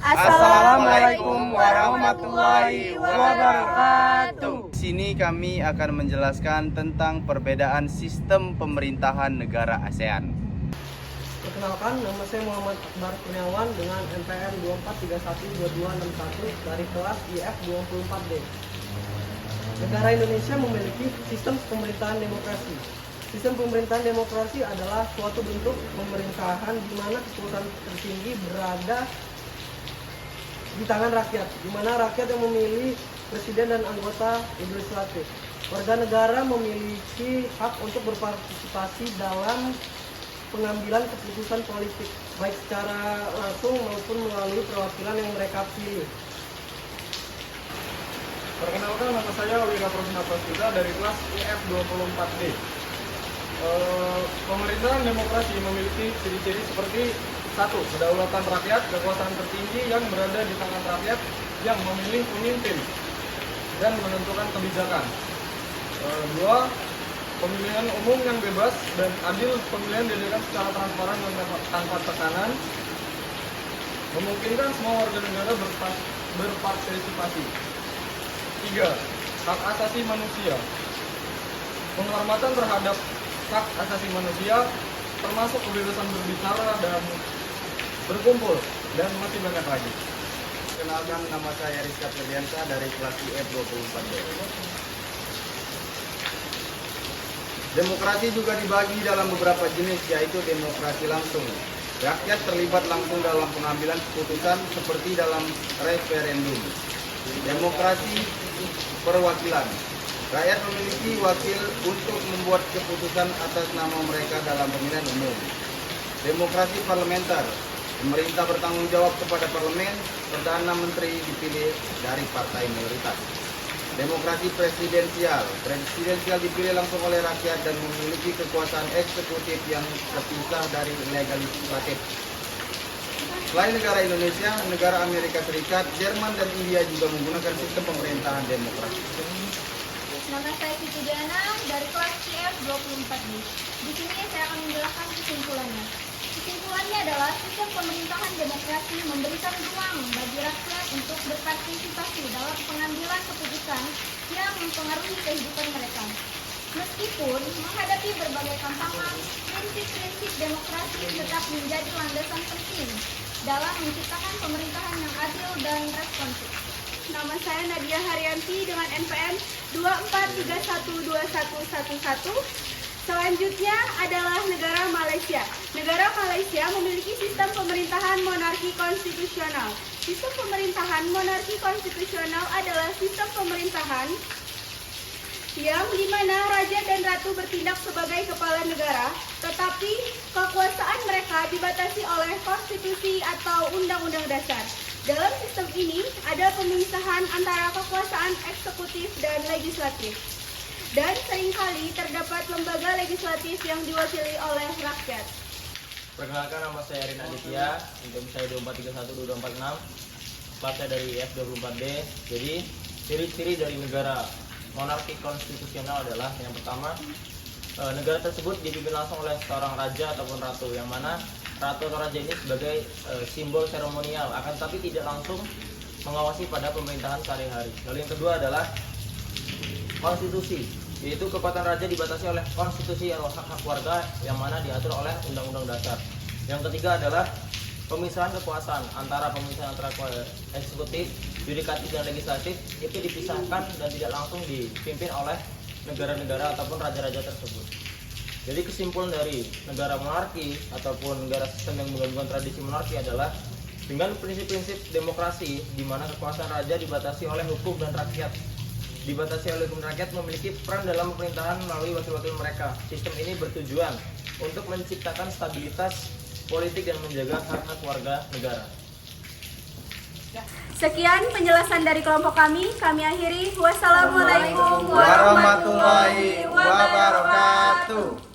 Assalamualaikum warahmatullahi wabarakatuh. Di sini kami akan menjelaskan tentang perbedaan sistem pemerintahan negara ASEAN. Perkenalkan, nama saya Muhammad Akbar Kurniawan dengan NPM 24312261 dari kelas IF 24D. Negara Indonesia memiliki sistem pemerintahan demokrasi. Sistem pemerintahan demokrasi adalah suatu bentuk pemerintahan di mana kekuasaan tertinggi berada di tangan rakyat, di mana rakyat yang memilih presiden dan anggota legislatif. Warga negara memiliki hak untuk berpartisipasi dalam pengambilan keputusan politik, baik secara langsung maupun melalui perwakilan yang mereka pilih. Perkenalkan, nama saya Wira Prosina Prastuta dari kelas IF 24D. Pemerintahan demokrasi memiliki ciri-ciri seperti: 1. Kedaulatan rakyat, kekuasaan tertinggi yang berada di tangan rakyat yang memilih pemimpin dan menentukan kebijakan. 2. Pemilihan umum yang bebas dan adil, pemilihan diadakan secara transparan dan tanpa tekanan, memungkinkan semua warga negara berpartisipasi. 3. Hak asasi manusia. Penghormatan terhadap hak asasi manusia, termasuk kebebasan berbicara dan berkumpul, dan masih banyak lagi. Kenalkan, nama saya Rizka Ferdiansa dari kelas IF 24D. Demokrasi juga dibagi dalam beberapa jenis, yaitu demokrasi langsung. Rakyat terlibat langsung dalam pengambilan keputusan seperti dalam referendum. Demokrasi perwakilan. Rakyat memiliki wakil untuk membuat keputusan atas nama mereka dalam pemilihan umum. Demokrasi parlementer. Pemerintah bertanggung jawab kepada parlemen, Perdana Menteri dipilih dari partai mayoritas. Demokrasi presidensial. Presidensial dipilih langsung oleh rakyat dan memiliki kekuasaan eksekutif yang terpisah dari legislatif. Selain negara Indonesia, negara Amerika Serikat, Jerman, dan India juga menggunakan sistem pemerintahan demokrasi. Nama saya Siti Diana dari kelas CF 24D. Di sini saya akan menjelaskan kesimpulannya. Kesimpulannya adalah sistem pemerintahan demokrasi memberikan ruang bagi rakyat untuk berpartisipasi dalam pengambilan keputusan yang mempengaruhi kehidupan mereka. Meskipun menghadapi berbagai tantangan, prinsip-prinsip demokrasi tetap menjadi landasan penting dalam menciptakan pemerintahan yang adil dan responsif. Nama saya Nadia Haryanti dengan NPM 24312111. Selanjutnya adalah negara Malaysia. Negara Malaysia memiliki sistem pemerintahan monarki konstitusional. Sistem pemerintahan monarki konstitusional adalah sistem pemerintahan yang dimana raja dan ratu bertindak sebagai kepala negara, tetapi kekuasaan mereka dibatasi oleh konstitusi atau undang-undang dasar. Dalam sistem ini ada pemisahan antara kekuasaan eksekutif dan legislatif. Dan seringkali terdapat lembaga legislatif yang diwakili oleh rakyat. Perkenalkan, nama saya Erin Aditya, NPM saya 24312246, kelas saya dari IF 24D. Jadi, ciri-ciri dari negara monarki konstitusional adalah yang pertama, negara tersebut dipimpin langsung oleh seorang raja ataupun ratu, yang mana ratu atau raja ini sebagai simbol seremonial, akan tapi tidak langsung mengawasi pada pemerintahan sehari-hari. Lalu yang kedua adalah konstitusi, yaitu kekuatan raja dibatasi oleh konstitusi atau hak-hak warga yang mana diatur oleh undang-undang dasar. Yang ketiga adalah pemisahan kekuasaan antara eksekutif, yudikatif, dan legislatif, itu dipisahkan dan tidak langsung dipimpin oleh negara-negara ataupun raja-raja tersebut. Jadi kesimpulan dari negara monarki ataupun negara sistem yang menggabungkan tradisi monarki adalah dengan prinsip-prinsip demokrasi di mana kekuasaan raja dibatasi oleh hukum dan rakyat. Dibatasi oleh hukum, rakyat memiliki peran dalam pemerintahan melalui wakil-wakil mereka. Sistem ini bertujuan untuk menciptakan stabilitas politik dan menjaga hak-hak warga negara. Sekian penjelasan dari kelompok kami akhiri. Wassalamualaikum Warahmatullahi wabarakatuh.